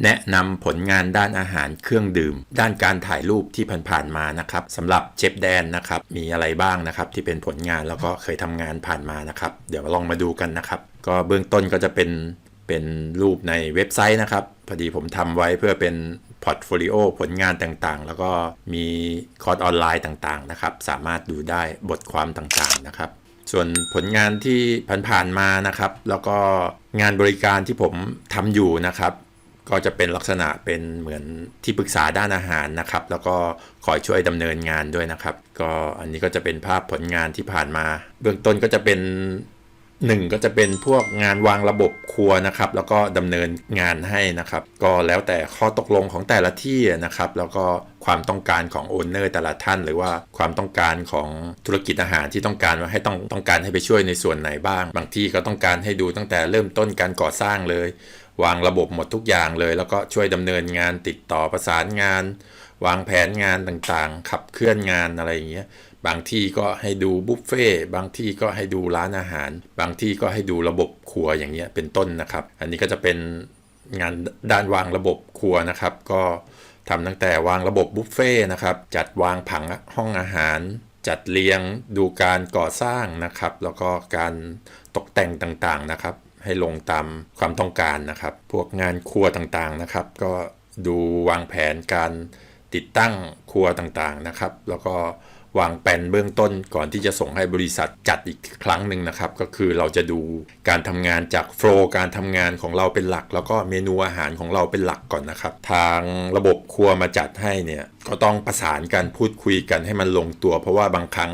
แนะนำผลงานด้านอาหารเครื่องดื่มด้านการถ่ายรูปที่ผ่านๆมานะครับสำหรับเชฟแดนนะครับมีอะไรบ้างนะครับที่เป็นผลงานแล้วก็เคยทำงานผ่านมานะครับเดี๋ยวลองมาดูกันนะครับก็เบื้องต้นก็จะเป็นรูปในเว็บไซต์นะครับพอดีผมทำไว้เพื่อเป็นพอร์ตโฟลิโอผลงานต่างๆแล้วก็มีคอร์สออนไลน์ต่างๆนะครับสามารถดูได้บทความต่างๆนะครับส่วนผลงานที่ผ่านๆมานะครับแล้วก็งานบริการที่ผมทำอยู่นะครับก็จะเป็นลักษณะเป็นเหมือนที่ปรึกษาด้านอาหารนะครับแล้วก็คอยช่วยดำเนินงานด้วยนะครับก็อันนี้ก็จะเป็นภาพผลงานที่ผ่านมาเบื้องต้นก็จะเป็นก็จะเป็นพวกงานวางระบบครัวนะครับแล้วก็ดำเนินงานให้นะครับก็แล้วแต่ข้อตกลงของแต่ละที่นะครับแล้วก็ความต้องการของโอนเนอร์แต่ละท่านหรือว่าความต้องการของธุรกิจอาหารที่ต้องการว่าให้ต้องการให้ไปช่วยในส่วนไหนบ้างบางที่ก็ต้องการให้ดูตั้งแต่เริ่มต้นการก่อสร้างเลยวางระบบหมดทุกอย่างเลยแล้วก็ช่วยดำเนินงานติดต่อประสานงานวางแผนงานต่างๆขับเคลื่อนงานอะไรอย่างเงี้ยบางที่ก็ให้ดูบุฟเฟ่บางที่ก็ให้ดูร้านอาหารบางที่ก็ให้ดูระบบครัวอย่างเงี้ยเป็นต้นนะครับอันนี้ก็จะเป็นงานด้านวางระบบครัวนะครับก็ทำตั้งแต่วางระบบบุฟเฟ่นะครับจัดวางผังห้องอาหารจัดเรียงดูการก่อสร้างนะครับแล้วก็การตกแต่งต่างๆนะครับให้ลงตามความต้องการนะครับพวกงานครัวต่างๆนะครับก็ดูวางแผนการติดตั้งครัวต่างๆนะครับแล้วก็วางแผนเบื้องต้นก่อนที่จะส่งให้บริษัทจัดอีกครั้งหนึ่งนะครับก็คือเราจะดูการทำงานจากโฟลว์การทำงานของเราเป็นหลักแล้วก็เมนูอาหารของเราเป็นหลักก่อนนะครับทางระบบครัวมาจัดให้เนี่ยก็ต้องประสานกันพูดคุยกันให้มันลงตัวเพราะว่าบางครั้ง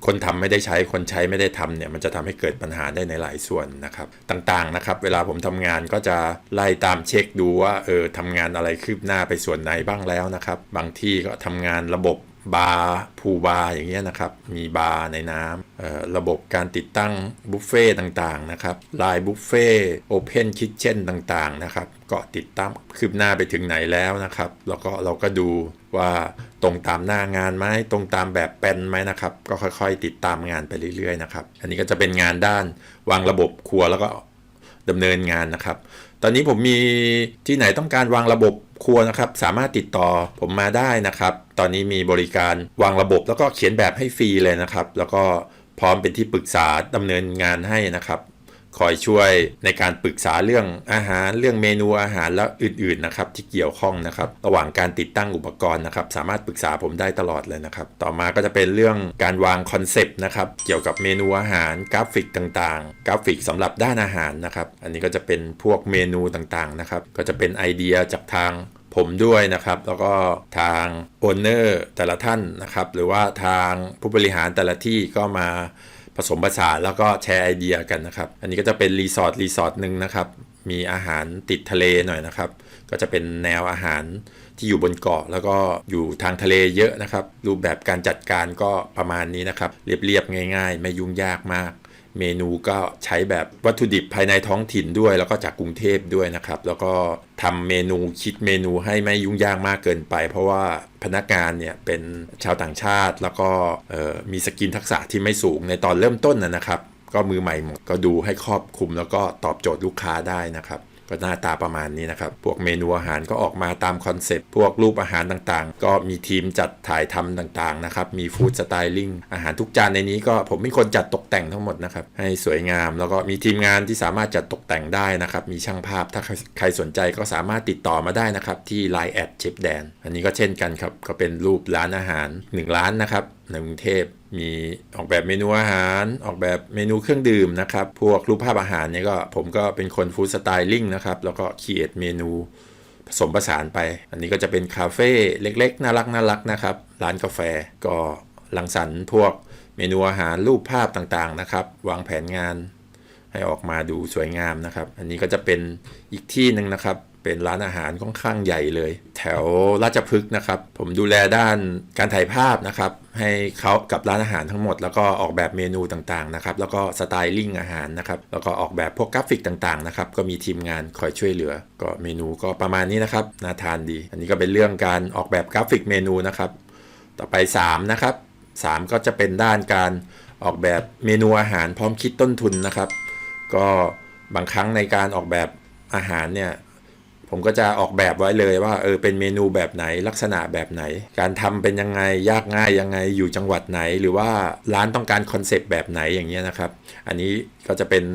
คนทำไม่ได้ใช้คนใช้ไม่ได้ทำเนี่ยมันจะทำให้เกิดปัญหาได้ในหลายส่วนนะครับต่างๆนะครับเวลาผมทำงานก็จะไล่ตามเช็คดูว่าทำงานอะไรคืบหน้าไปส่วนไหนบ้างแล้วนะครับบางที่ก็ทำงานระบบบาร์พูลบาร์อย่างเงี้ยนะครับมีบาร์ในน้ำระบบการติดตั้งบุฟเฟ่ต่างๆนะครับไลน์บุฟเฟ่โอเพนคิทเช่นต่างๆนะครับก็ติดตั้งคืบหน้าไปถึงไหนแล้วนะครับแล้วก็เราก็ดูว่าตรงตามหน้างานไหมตรงตามแบบแปลนไหมนะครับก็ค่อยๆติดตามงานไปเรื่อยๆนะครับอันนี้ก็จะเป็นงานด้านวางระบบครัวแล้วก็ดำเนินงานนะครับตอนนี้ผมมีที่ไหนต้องการวางระบบครัวนะครับสามารถติดต่อผมมาได้นะครับตอนนี้มีบริการวางระบบแล้วก็เขียนแบบให้ฟรีเลยนะครับแล้วก็พร้อมเป็นที่ปรึกษาดำเนินงานให้นะครับคอยช่วยในการปรึกษาเรื่องอาหารเรื่องเมนูอาหารและอื่นๆนะครับที่เกี่ยวข้องนะครับระหว่างการติดตั้งอุปกรณ์นะครับสามารถปรึกษาผมได้ตลอดเลยนะครับต่อมาก็จะเป็นเรื่องการวางคอนเซปต์นะครับเกี่ยวกับเมนูอาหารกราฟิกต่างๆกราฟิกสำหรับด้านอาหารนะครับอันนี้ก็จะเป็นพวกเมนูต่างๆนะครับก็จะเป็นไอเดียจากทางผมด้วยนะครับแล้วก็ทางโอนเนอร์แต่ละท่านนะครับหรือว่าทางผู้บริหารแต่ละที่ก็มาผสมผสานแล้วก็แชร์ไอเดียกันนะครับอันนี้ก็จะเป็นรีสอร์ทหนึ่งนะครับมีอาหารติดทะเลหน่อยนะครับก็จะเป็นแนวอาหารที่อยู่บนเกาะแล้วก็อยู่ทางทะเลเยอะนะครับรูปแบบการจัดการก็ประมาณนี้นะครับเรียบๆง่ายๆไม่ยุ่งยากมากเมนูก็ใช้แบบวัตถุดิบภายในท้องถิ่นด้วยแล้วก็จากกรุงเทพด้วยนะครับแล้วก็ทำเมนูคิดเมนูให้ไม่ยุ่งยากมากเกินไปเพราะว่าพนักงานเนี่ยเป็นชาวต่างชาติแล้วก็มีสกิลทักษะที่ไม่สูงในตอนเริ่มต้นนะครับก็มือใหม่หมดก็ดูให้ครอบคลุมแล้วก็ตอบโจทย์ลูกค้าได้นะครับก็หน้าตาประมาณนี้นะครับพวกเมนูอาหารก็ออกมาตามคอนเซ็ปต์พวกรูปอาหารต่างๆก็มีทีมจัดถ่ายทำต่างๆนะครับมีฟู้ดสไตลิ่งอาหารทุกจานในนี้ก็ผมเป็นคนจัดตกแต่งทั้งหมดนะครับให้สวยงามแล้วก็มีทีมงานที่สามารถจัดตกแต่งได้นะครับมีช่างภาพถ้าใครสนใจก็สามารถติดต่อมาได้นะครับที่ Line แอดเชฟแดนอันนี้ก็เช่นกันครับก็เป็นรูปร้านอาหาร1ร้านนะครับในกรุงเทพมีออกแบบเมนูอาหารออกแบบเมนูเครื่องดื่มนะครับพวกรูปภาพอาหารเนี่ยก็ผมก็เป็นคนฟู้ดสไตลิ่งนะครับแล้วก็คิดเมนูผสมผสานไปอันนี้ก็จะเป็นคาเฟ่เล็กๆน่ารักนะครับร้านกาแฟก็รังสรรค์พวกเมนูอาหารรูปภาพต่างๆนะครับวางแผนงานให้ออกมาดูสวยงามนะครับอันนี้ก็จะเป็นอีกที่หนึ่งนะครับเป็นร้านอาหารค่อนข้างใหญ่เลยแถวราชพฤกษ์นะครับผมดูแลด้านการถ่ายภาพนะครับให้เขากับร้านอาหารทั้งหมดแล้วก็ออกแบบเมนูต่างๆนะครับแล้วก็สไตลิ่งอาหารนะครับแล้วก็ออกแบบพวกกราฟิกต่างๆนะครับก็มีทีมงานคอยช่วยเหลือก็เมนูก็ประมาณนี้นะครับน่าทานดีอันนี้ก็เป็นเรื่องการออกแบบกราฟิกเมนูนะครับต่อไป3นะครับ3ก็จะเป็นด้านการออกแบบเมนูอาหารพร้อมคิดต้นทุนนะครับก็บางครั้งในการออกแบบอาหารเนี่ย ผมก็จะออกแบบไว้เลยว่าเป็นเมนูแบบไหนลักษณะแบบไหนการทำเป็นยังไงยากง่ายยังไงอยู่จังหวัดไหนหรือว่าร้านต้องการคอนเซปต์แบบไหนอย่างเงี้ยนะครับอันนี้ก็จะเป็น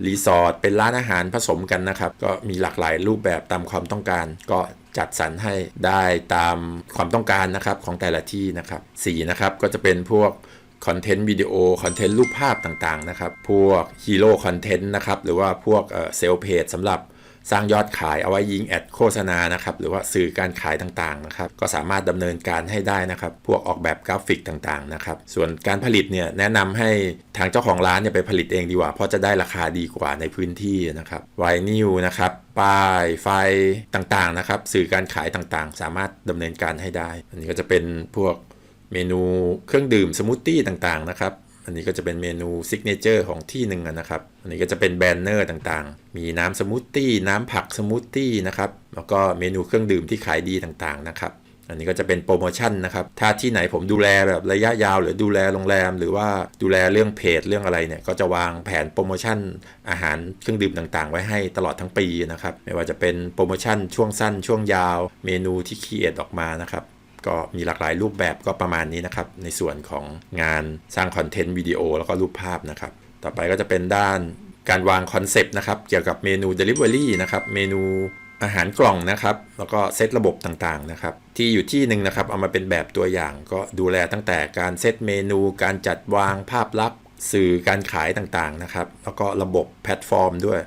รีสอร์ทเป็นร้านอาหารผสมกันนะครับก็มีหลากหลายรูปแบบตามความต้องการก็จัดสรรให้ได้ตามความต้องการนะครับของแต่ละที่นะครับ4นะครับก็จะเป็นพวกคอนเทนต์วิดีโอคอนเทนต์รูปภาพต่างๆนะครับพวกฮีโร่คอนเทนต์นะครับหรือว่าพวกเซลล์เพจสำหรับสร้างยอดขายเอาไว้ยิงแอดโฆษณานะครับหรือว่าสื่อการขายต่างๆนะครับก็สามารถดำเนินการให้ได้นะครับพวกออกแบบกราฟิกต่างๆนะครับส่วนการผลิตเนี่ยแนะนำให้ทางเจ้าของร้านเนี่ยไปผลิตเองดีกว่าเพราะจะได้ราคาดีกว่าในพื้นที่นะครับไวนิลนะครับป้ายไฟต่างๆนะครับสื่อการขายต่างๆสามารถดำเนินการให้ได้อันนี้ก็จะเป็นพวกเมนูเครื่องดื่มสมูทตี้ต่างๆนะครับอันนี้ก็จะเป็นเมนูซิกเนเจอร์ของที่หนึ่งนะครับอันนี้ก็จะเป็นแบนเนอร์ต่างๆมีน้ำสมูทตี้น้ำผักสมูทตี้นะครับแล้วก็เมนูเครื่องดื่มที่ขายดีต่างๆนะครับอันนี้ก็จะเป็นโปรโมชั่นนะครับถ้าที่ไหนผมดูแลแบบระยะยาวหรือดูแลโรงแรมหรือว่าดูแลเรื่องเพจเรื่องอะไรเนี่ยก็จะวางแผนโปรโมชั่นอาหารเครื่องดื่มต่างๆไว้ให้ตลอดทั้งปีนะครับไม่ว่าจะเป็นโปรโมชั่นช่วงสั้นช่วงยาวเมนูที่คิดออกมานะครับก็มีหลากหลายรูปแบบก็ประมาณนี้นะครับในส่วนของงานสร้างคอนเทนต์วิดีโอแล้วก็รูปภาพนะครับต่อไปก็จะเป็นด้านการวางคอนเซปต์นะครับเกี่ยวกับเมนู Delivery นะครับเมนูอาหารกล่องนะครับแล้วก็เซตระบบต่างๆนะครับที่อยู่ที่หนึ่งนะครับเอามาเป็นแบบตัวอย่างก็ดูแลตั้งแต่การเซตเมนูการจัดวางภาพลักษณ์สื่อการขายต่างๆนะครับแล้วก็ระบบแพลตฟอร์มด้วย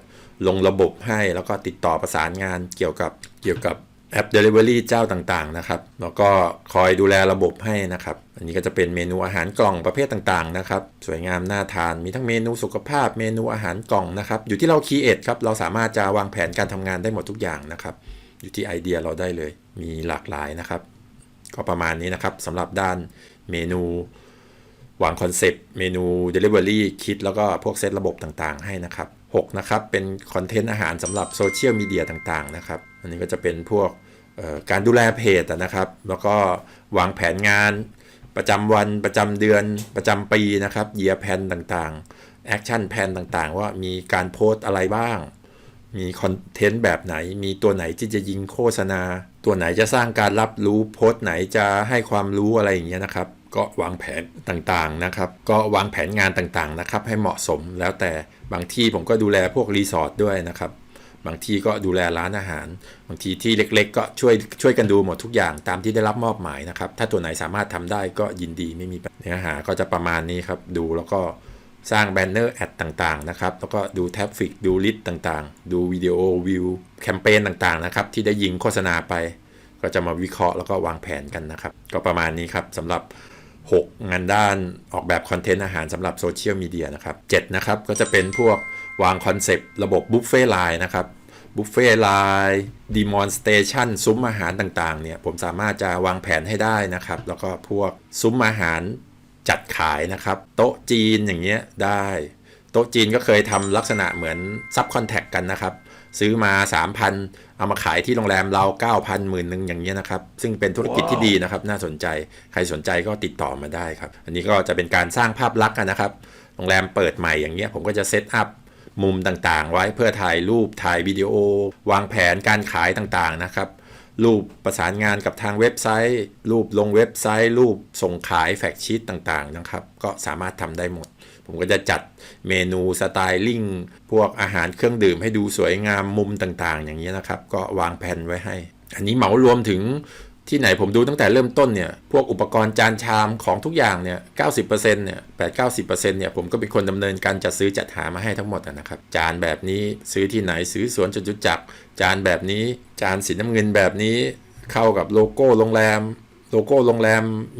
ลงระบบให้แล้วก็ติดต่อประสานงานเกี่ยวกับแอป Delivery เจ้าต่างๆนะครับแล้วก็คอยดูแลระบบให้นะครับอันนี้ก็จะเป็นเมนูอาหารกล่องประเภทต่างๆนะครับสวยงามน่าทานมีทั้งเมนูสุขภาพเมนูอาหารกล่องนะครับอยู่ที่เราคิดครับเราสามารถจะวางแผนการทำงานได้หมดทุกอย่างนะครับอยู่ที่ไอเดียเราได้เลยมีหลากหลายนะครับก็ประมาณนี้นะครับสำหรับด้านเมนูวางคอนเซปต์เมนู Delivery คิดแล้วก็พวกเซตระบบต่างๆให้นะครับ6นะครับเป็นคอนเทนต์อาหารสำหรับโซเชียลมีเดียต่างๆนะครับอันนี้ก็จะเป็นพวกการดูแลเพจนะครับแล้วก็วางแผนงานประจำวันประจำเดือนประจำปีนะครับเยียร์แพนต่างๆแอคชั่นแพนต่างๆว่ามีการโพสต์อะไรบ้างมีคอนเทนต์แบบไหนมีตัวไหนที่จะยิงโฆษณาตัวไหนจะสร้างการรับรู้โพสต์ไหนจะให้ความรู้อะไรอย่างเงี้ยนะครับก็วางแผนต่างๆนะครับก็วางแผนงานต่างๆนะครับให้เหมาะสมแล้วแต่บางที่ผมก็ดูแลพวกรีสอร์ทด้วยนะครับบางที่ก็ดูแลร้านอาหารบางทีที่เล็กๆก็ช่วยกันดูหมดทุกอย่างตามที่ได้รับมอบหมายนะครับถ้าตัวไหนสามารถทำได้ก็ยินดีไม่มีปัญหาเนื้อหาก็จะประมาณนี้ครับดูแล้วก็สร้างแบนเนอร์แอดต่างๆนะครับแล้วก็ดูแทร็ฟฟิกดูลิสต์ต่างๆดูวิดีโอวิวแคมเปญต่างๆนะครับที่ได้ยิงโฆษณาไปก็จะมาวิเคราะห์แล้วก็วางแผนกันนะครับก็ประมาณนี้ครับสำหรับ6งานด้านออกแบบคอนเทนต์อาหารสำหรับโซเชียลมีเดียนะครับ7นะครับก็จะเป็นพวกวางคอนเซปต์ระบบบุฟเฟ่ไลน์นะครับบุฟเฟ่ไลน์ดีมอนสเตชันซุ้มอาหารต่างๆเนี่ยผมสามารถจะวางแผนให้ได้นะครับแล้วก็พวกซุ้มอาหารจัดขายนะครับโต๊ะจีนอย่างเงี้ยได้โต๊ะจีนก็เคยทำลักษณะเหมือนซับคอนแทคกันนะครับซื้อมา 3,000 เอามาขายที่โรงแรมเรา 9,000 10,000อย่างเงี้ยนะครับซึ่งเป็นธุรกิจที่ดีนะครับน่าสนใจใครสนใจก็ติดต่อมาได้ครับอันนี้ก็จะเป็นการสร้างภาพลักษณ์นะครับโรงแรมเปิดใหม่อย่างเงี้ยผมก็จะเซตอัพมุมต่างๆไว้เพื่อถ่ายรูปถ่ายวิดีโอวางแผนการขายต่างๆนะครับรูปประสานงานกับทางเว็บไซต์รูปลงเว็บไซต์รูปส่งขายแฟกชีตต่างๆนะครับก็สามารถทำได้หมดผมก็จะจัดเมนูสไตลิ่งพวกอาหารเครื่องดื่มให้ดูสวยงามมุมต่างๆอย่างนี้นะครับก็วางแผนไว้ให้อันนี้เหมารวมถึงที่ไหนผมดูตั้งแต่เริ่มต้นเนี่ยพวกอุปกรณ์จานชามของทุกอย่างเนี่ย 90% เนี่ย 8-90% เนี่ยผมก็เป็นคนดำเนินการจัดซื้อจัดหามาให้ทั้งหมดนะครับจานแบบนี้ซื้อที่ไหนซื้อสวนจตุจักรจานแบบนี้จานสีน้ำเงินแบบนี้เข้ากับโลโก้โรงแรม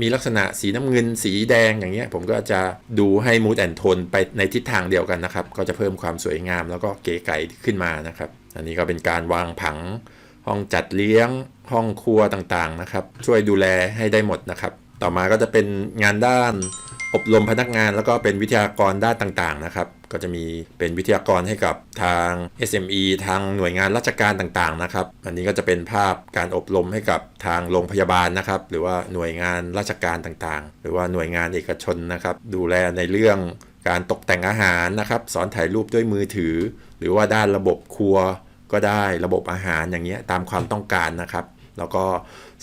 มีลักษณะสีน้ำเงินสีแดงอย่างเงี้ยผมก็จะดูให้มูดแอนโทนไปในทิศทางเดียวกันนะครับก็จะเพิ่มความสวยงามแล้วก็เก๋ไก๋ขึ้นมานะครับอันนี้ก็เป็นการวางผังห้องจัดเลี้ยงห้องครัวต่างๆนะครับช่วยดูแลให้ได้หมดนะครับต่อมาก็จะเป็นงานด้านอบรมพนักงานแล้วก็เป็นวิทยากรด้านต่างๆนะครับก็จะมีเป็นวิทยากรให้กับทาง SME ทางหน่วยงานราชการต่างๆนะครับอันนี้ก็จะเป็นภาพการอบรมให้กับทางโรงพยาบาลนะครับหรือว่าหน่วยงานราชการต่างๆหรือว่าหน่วยงานเอกชนนะครับดูแลในเรื่องการตกแต่งอาหารนะครับสอนถ่ายรูปด้วยมือถือหรือว่าด้านระบบครัว ก็ได้ระบบอาหารอย่างเงี้ยตามความต้องการนะครับแล้วก็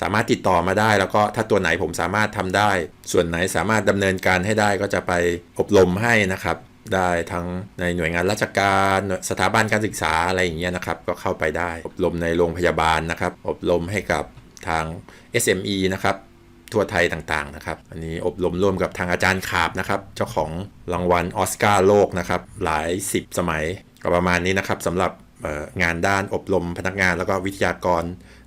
สามารถติดต่อมาได้แล้วก็ถ้าตัวไหนผมสามารถทำได้ส่วนไหนสามารถดำเนินการให้ได้ก็จะไปอบรมให้นะครับได้ทั้งในหน่วยงานราชการสถาบันการศึกษาอะไรอย่างเงี้ยนะครับก็เข้าไปได้อบรมในโรงพยาบาลนะครับอบรมให้กับทาง SME นะครับทั่วไทยต่างๆนะครับอันนี้อบรมร่วมกับทางอาจารย์ขาบนะครับเจ้าของรางวัลออสการ์โลกนะครับหลาย10 สมัยก็ประมาณนี้นะครับสำหรับงานด้านอบรมพนักงานแล้วก็วิทยากร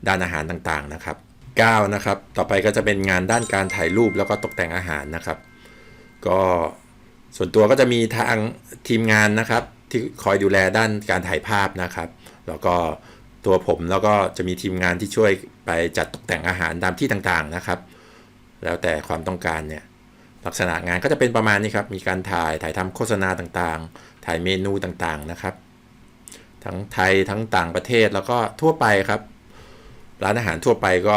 ด้านอาหารต่างๆนะครับ9นะครับต่อไปก็จะเป็นงานด้านการถ่ายรูปแล้วก็ตกแต่งอาหารนะครับก็ส่วนตัวก็จะมีทางทีมงานนะครับที่คอยดูแลด้านการถ่ายภาพนะครับแล้วก็ตัวผมแล้วก็จะมีทีมงานที่ช่วยไปจัดตกแต่งอาหารตามที่ต่างๆนะครับแล้วแต่ความต้องการเนี่ยลักษณะงานก็จะเป็นประมาณนี้ครับมีการถ่ายทำโฆษณาต่างๆถ่ายเมนูต่างๆนะครับทั้งไทยทั้งต่างประเทศแล้วก็ทั่วไปครับร้านอาหารทั่วไปก็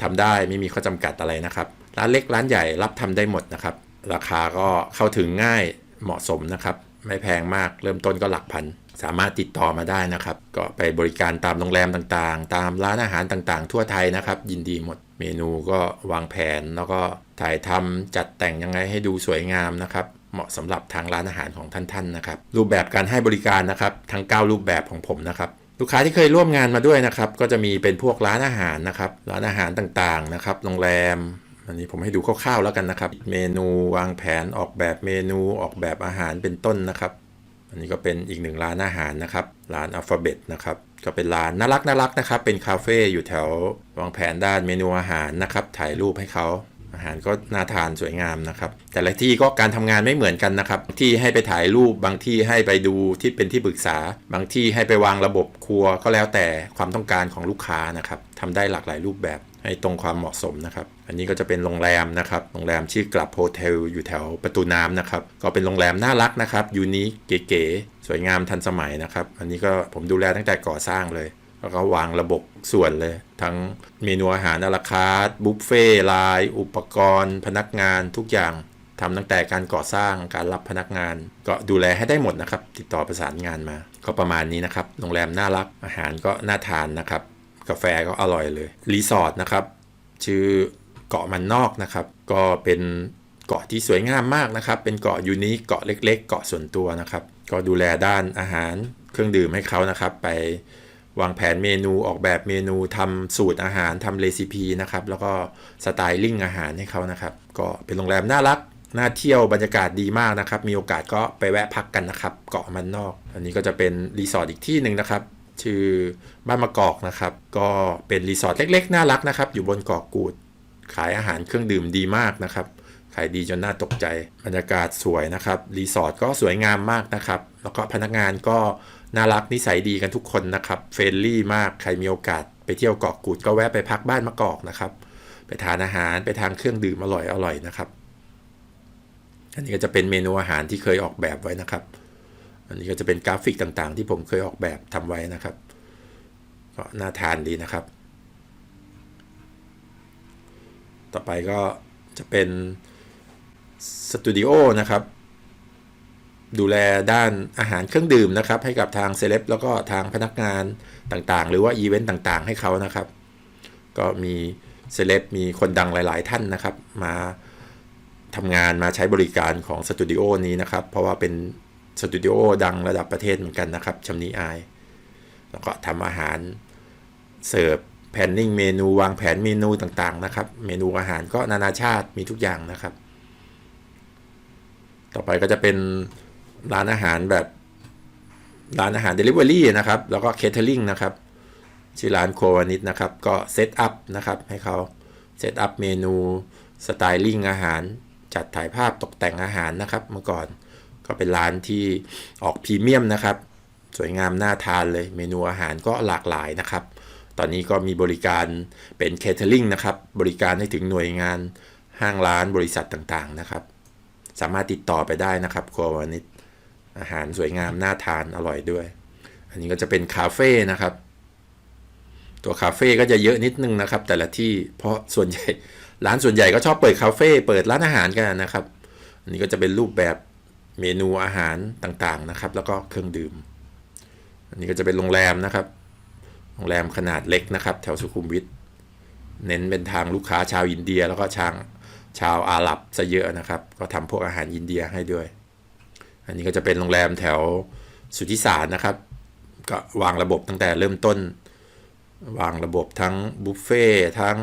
ทำได้ไม่มีข้อจำกัดอะไรนะครับร้านเล็กร้านใหญ่รับทำได้หมดนะครับราคาก็เข้าถึงง่ายเหมาะสมนะครับไม่แพงมากเริ่มต้นก็หลักพันสามารถติดต่อมาได้นะครับก็ไปบริการตามโรงแรมต่างๆตามร้านอาหารต่างๆทั่วไทยนะครับยินดีหมดเมนูก็วางแผนแล้วก็ถ่ายทำจัดแต่งยังไงให้ดูสวยงามนะครับเหมาะสำหรับทางร้านอาหารของท่านๆนะครับรูปแบบการให้บริการนะครับทั้ง9รูปแบบของผมนะครับลูกค้าที่เคยร่วมงานมาด้วยนะครับก็จะมีเป็นพวกร้านอาหารนะครับร้านอาหารต่างๆนะครับโรงแรมอันนี้ผมให้ดูคร่าวๆแล้วกันนะครับเมนูวางแผนออกแบบเมนูออกแบบอาหารเป็นต้นนะครับอันนี้ก็เป็นอีกหนึ่งร้านอาหารนะครับร้านอัลฟาเบตนะครับก็เป็นร้านน่ารักนะครับเป็นคาเฟ่อยู่แถววางแผนด้านเมนูอาหารนะครับถ่ายรูปให้เขาอาหารก็น่าทานสวยงามนะครับแต่ละที่ก็การทำงานไม่เหมือนกันนะครับที่ให้ไปถ่ายรูปบางที่ให้ไปดูที่เป็นที่ปรึกษาบางที่ให้ไปวางระบบครัวก็แล้วแต่ความต้องการของลูกค้านะครับทำได้หลากหลายรูปแบบให้ตรงความเหมาะสมนะครับอันนี้ก็จะเป็นโรงแรมนะครับโรงแรมชื่อกลับโฮเทลอยู่แถวประตูน้ำนะครับก็เป็นโรงแรมน่ารักนะครับยูนิคเก๋ๆสวยงามทันสมัยนะครับอันนี้ก็ผมดูแลตั้งแต่ก่อสร้างเลยแล้วก็วางระบบส่วนเลยทั้งเมนูอาหารอะลาคาร์ทบุฟเฟ่ไลน์อุปกรณ์พนักงานทุกอย่างทำตั้งแต่การก่อสร้างการรับพนักงานก็ดูแลให้ได้หมดนะครับติดต่อประสานงานมาก็ประมาณนี้นะครับโรงแรมน่ารักอาหารก็น่าทานนะครับกาแฟก็อร่อยเลยรีสอร์ทนะครับชื่อเกาะมันนอกนะครับก็เป็นเกาะที่สวยงามมากนะครับเป็นเกาะยูนิคเกาะเล็กๆเกาะส่วนตัวนะครับก็ดูแลด้านอาหารเครื่องดื่มให้เขานะครับไปวางแผนเมนูออกแบบเมนูทำสูตรอาหารทำเรซิปีนะครับแล้วก็สไตลิ่งอาหารให้เขานะครับก็เป็นโรงแรมน่ารักน่าเที่ยวบรรยากาศดีมากนะครับมีโอกาสก็ไปแวะพักกันนะครับเกาะมันนอกอันนี้ก็จะเป็นรีสอร์ทอีกที่หนึ่งนะครับชื่อบ้านมะกอกนะครับก็เป็นรีสอร์ทเล็กๆน่ารักนะครับอยู่บนเกาะกูดขายอาหารเครื่องดื่มดีมากนะครับขายดีจนน่าตกใจบรรยากาศสวยนะครับรีสอร์ทก็สวยงามมากนะครับแล้วก็พนักงานก็น่ารักนิสัยดีกันทุกคนนะครับเฟรนลี่มากใครมีโอกาสไปเที่ยวเกาะกูดก็แวะไปพักบ้านมะกอกนะครับไปทานอาหารไปทานเครื่องดื่มอร่อยนะครับอันนี้ก็จะเป็นเมนูอาหารที่เคยออกแบบไว้นะครับอันนี้ก็จะเป็นกราฟิกต่างๆที่ผมเคยออกแบบทำไว้นะครับก็น่าทานดีนะครับต่อไปก็จะเป็นสตูดิโอนะครับดูแลด้านอาหารเครื่องดื่มนะครับให้กับทางเซเลบแล้วก็ทางพนักงานต่างๆหรือว่าอีเวนต์ต่างๆให้เขานะครับก็มีเซเลบมีคนดังหลายๆท่านนะครับมาทำงานมาใช้บริการของสตูดิโอนี้นะครับเพราะว่าเป็นสตูดิโอดังระดับประเทศเหมือนกันนะครับชำนิอายแล้วก็ทำอาหารเสิร์ฟแพนนิ่งเมนูวางแผนเมนูต่างๆนะครับเมนูอาหารก็นานาชาติมีทุกอย่างนะครับต่อไปก็จะเป็นร้านอาหารแบบร้านอาหาร Delivery นะครับแล้วก็ Catering นะครับชื่อร้านโควานิดนะครับก็เซตอัพนะครับให้เขาเซตอัพเมนูสไตลิ่งอาหารจัดถ่ายภาพตกแต่งอาหารนะครับเมื่อก่อนก็เป็นร้านที่ออกพรีเมียมนะครับสวยงามน่าทานเลยเมนูอาหารก็หลากหลายนะครับตอนนี้ก็มีบริการเป็น Catering นะครับบริการให้ถึงหน่วยงานห้างร้านบริษัทต่างๆนะครับสามารถติดต่อไปได้นะครับโควานิดอาหารสวยงามน่าทานอร่อยด้วยอันนี้ก็จะเป็นคาเฟ่นะครับตัวคาเฟ่ก็จะเยอะนิดนึงนะครับแต่ละที่เพราะส่วนใหญ่ร้านส่วนใหญ่ก็ชอบเปิดคาเฟ่เปิดร้านอาหารกันนะครับอันนี้ก็จะเป็นรูปแบบเมนูอาหารต่างๆนะครับแล้วก็เครื่องดื่ม อันนี้ก็จะเป็นโรงแรมนะครับโรงแรมขนาดเล็กนะครับแถวสุขุมวิทเน้นเป็นทางลูกค้าชาวอินเดียแล้วก็ชาวอาหรับซะเยอะนะครับก็ทำพวกอาหารอินเดียให้ด้วยอันนี้ก็จะเป็นโรงแรมแถวสุทธิสารนะครับก็วางระบบตั้งแต่เริ่มต้นวางระบบทั้งบุฟเฟ่ทั้ง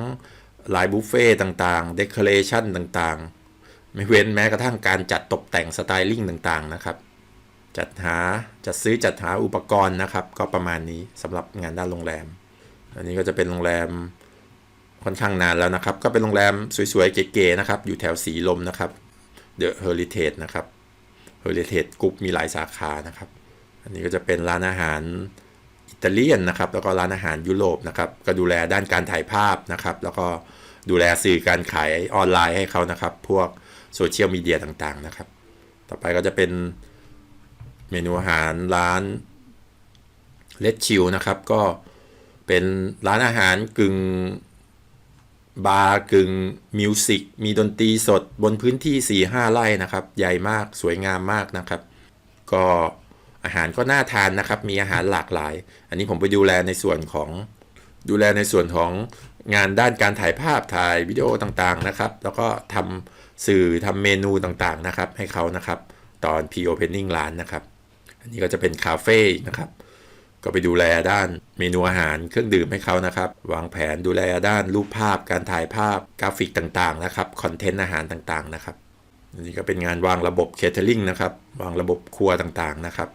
ลายบุฟเฟ่ต่างๆเดคอเรชันต่างๆไม่เว้นแม้กระทั่งการจัดตกแต่งสไตลิ่งต่างๆนะครับจัดหาอุปกรณ์นะครับก็ประมาณนี้สำหรับงานด้านโรงแรมอันนี้ก็จะเป็นโรงแรมค่อนข้างนานแล้วนะครับก็เป็นโรงแรมสวยๆเก๋ๆนะครับอยู่แถวสีลมนะครับเดอะเฮอริเทจนะครับเฮอริเทจกรุ๊ปมีหลายสาขานะครับอันนี้ก็จะเป็นร้านอาหารอิตาเลียนนะครับแล้วก็ร้านอาหารยุโรปนะครับก็ดูแลด้านการถ่ายภาพนะครับแล้วก็ดูแลสื่อการขายออนไลน์ให้เขานะครับพวกโซเชียลมีเดียต่างๆนะครับต่อไปก็จะเป็นเมนูอาหารร้านเลดชิลนะครับก็เป็นร้านอาหารกึ่งบาร์กึ่งมิวสิกมีดนตรีสดบนพื้นที่ 4-5 ไร่นะครับใหญ่มากสวยงามมากนะครับก็อาหารก็น่าทานนะครับมีอาหารหลากหลายอันนี้ผมไปดูแลในส่วนของงานด้านการถ่ายภาพถ่ายวิดีโอต่างๆนะครับแล้วก็ทำเมนูต่างๆนะครับให้เขานะครับตอน Pre-opening ร้านนะครับอันนี้ก็จะเป็นคาเฟ่นะครับก็ไปดูแลด้านเมนูอาหารเครื่องดื่มให้เขานะครับวางแผนดูแลด้านรูปภาพการถ่ายภาพกราฟิกต่างๆนะครับคอนเทนต์อาหารต่างๆนะครับอันนี้ก็เป็นงานวางระบบเคเทอริงนะครับวางระบบครัวต่างๆนะครับ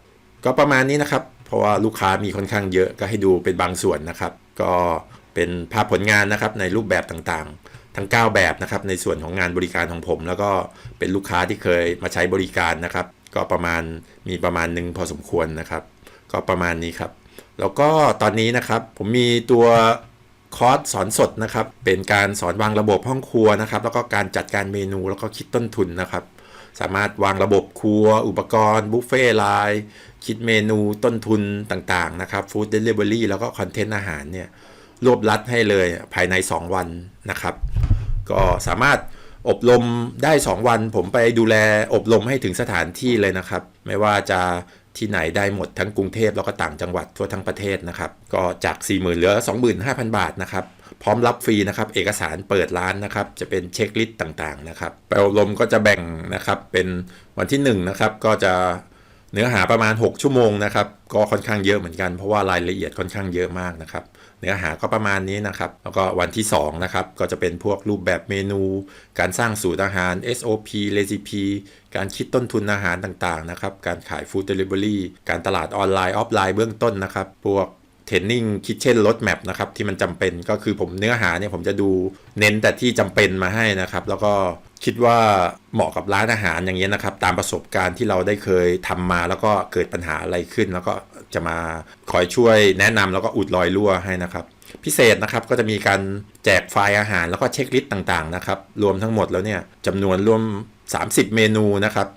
ก็ประมาณนี้นะครับเพราะว่าลูกค้ามีค่อนข้างเยอะก็ให้ดูเป็นบางส่วนนะครับก็เป็นภาพผลงานนะครับในรูปแบบต่างๆทั้ง9แบบนะครับในส่วนของงานบริการของผมแล้วก็เป็นลูกค้าที่เคยมาใช้บริการนะครับก็ประมาณนึงพอสมควรนะครับก็ประมาณนี้ครับแล้วก็ตอนนี้นะครับผมมีตัวคอร์สสอนสดนะครับเป็นการสอนวางระบบห้องครัวนะครับแล้วก็การจัดการเมนูแล้วก็คิดต้นทุนนะครับสามารถวางระบบครัวอุปกรณ์บุฟเฟ่ไลน์คิดเมนูต้นทุนต่างๆนะครับฟู้ดเดลิเวอรี่แล้วก็คอนเทนต์อาหารเนี่ยรวบรัดให้เลยภายใน2วันนะครับก็สามารถอบรมได้2วันผมไปดูแลอบรมให้ถึงสถานที่เลยนะครับไม่ว่าจะที่ไหนได้หมดทั้งกรุงเทพแล้วก็ต่างจังหวัดทั่วทั้งประเทศนะครับก็จาก 40,000 เหลือ 25,000 บาทนะครับพร้อมรับฟรีนะครับเอกสารเปิดร้านนะครับจะเป็นเช็คลิสต์ต่างๆนะครับไปอบรมก็จะแบ่งนะครับเป็นวันที่1นะครับก็จะเนื้อหาประมาณ6ชั่วโมงนะครับก็ค่อนข้างเยอะเหมือนกันเพราะว่ารายละเอียดค่อนข้างเยอะมากนะครับเนื้อหาก็ประมาณนี้นะครับแล้วก็วันที่2นะครับก็จะเป็นพวกรูปแบบเมนูการสร้างสูตรอาหาร SOP Recipe การคิดต้นทุนอาหารต่างๆนะครับการขาย Food Delivery การตลาดออนไลน์ออฟไลน์เบื้องต้นนะครับพวกเทรนนิ่งคิทเช่นรถแมพนะครับที่มันจำเป็นก็คือผมเนื้อหาเนี่ยผมจะดูเน้นแต่ที่จำเป็นมาให้นะครับแล้วก็คิดว่าเหมาะกับร้านอาหารอย่างเงี้ยนะครับตามประสบการณ์ที่เราได้เคยทำมาแล้วก็เกิดปัญหาอะไรขึ้นแล้วก็จะมาคอยช่วยแนะนำแล้วก็อุดรอยรั่วให้นะครับพิเศษนะครับก็จะมีการแจกไฟล์อาหารแล้วก็เช็คลิสต์ต่างๆนะครับรวมทั้งหมดแล้วเนี่ยจำนวนรวม30 เมนูนะครับ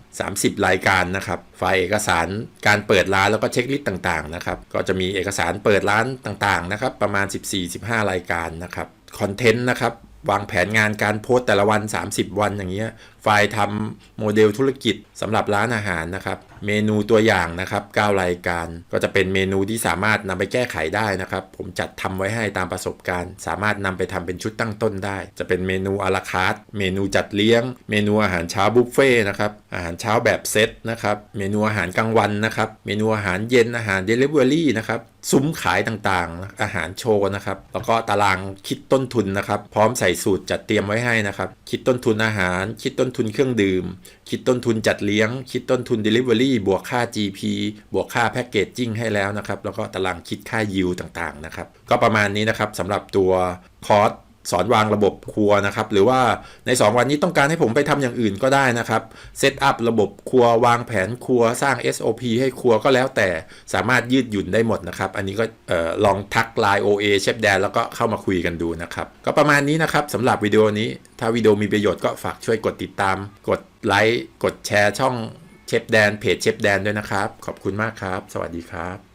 30 รายการนะครับไฟล์เอกสารการเปิดร้านแล้วก็เช็คลิสต์ต่างๆนะครับก็จะมีเอกสารเปิดร้านต่างๆนะครับประมาณ 14-15 รายการนะครับคอนเทนต์นะครับวางแผนงานการโพสต์แต่ละวัน30 วันอย่างเงี้ยไฟล์ทำโมเดลธุรกิจสำหรับร้านอาหารนะครับเมนูตัวอย่างนะครับ9 รายการก็จะเป็นเมนูที่สามารถนำไปแก้ไขได้นะครับผมจัดทำไว้ให้ตามประสบการณ์สามารถนำไปทำเป็นชุดตั้งต้นได้จะเป็นเมนูอะลาคาร์ทเมนูจัดเลี้ยงเมนูอาหารเช้าบุฟเฟ่นะครับอาหารเช้าแบบเซตนะครับเมนูอาหารกลางวันนะครับเมนูอาหารเย็นอาหารเดลิเวอรี่นะครับซุ้มขายต่างๆอาหารโชว์นะครับแล้วก็ตารางคิดต้นทุนนะครับพร้อมใส่สูตรจัดเตรียมไว้ให้นะครับคิดต้นทุนอาหารคิดต้นทุนเครื่องดื่มคิดต้นทุนจัดเลี้ยงคิดต้นทุน Delivery บวกค่า GP บวกค่าแพ็กเกจจิ้งให้แล้วนะครับแล้วก็ตารางคิดค่ายิวต่างๆนะครับก็ประมาณนี้นะครับสำหรับตัวคอร์สสอนวางระบบครัวนะครับหรือว่าใน2วันนี้ต้องการให้ผมไปทำอย่างอื่นก็ได้นะครับเซตอัพระบบครัววางแผนครัวสร้าง SOP ให้ครัวก็แล้วแต่สามารถยืดหยุ่นได้หมดนะครับอันนี้ก็ลองทัก Line OA เชฟแดนแล้วก็เข้ามาคุยกันดูนะครับก็ประมาณนี้นะครับสำหรับวิดีโอนี้ถ้าวิดีโอมีประโยชน์ก็ฝากช่วยกดติดตามกดไลค์กดแชร์ช่องเชฟแดนเพจเชฟแดนด้วยนะครับขอบคุณมากครับสวัสดีครับ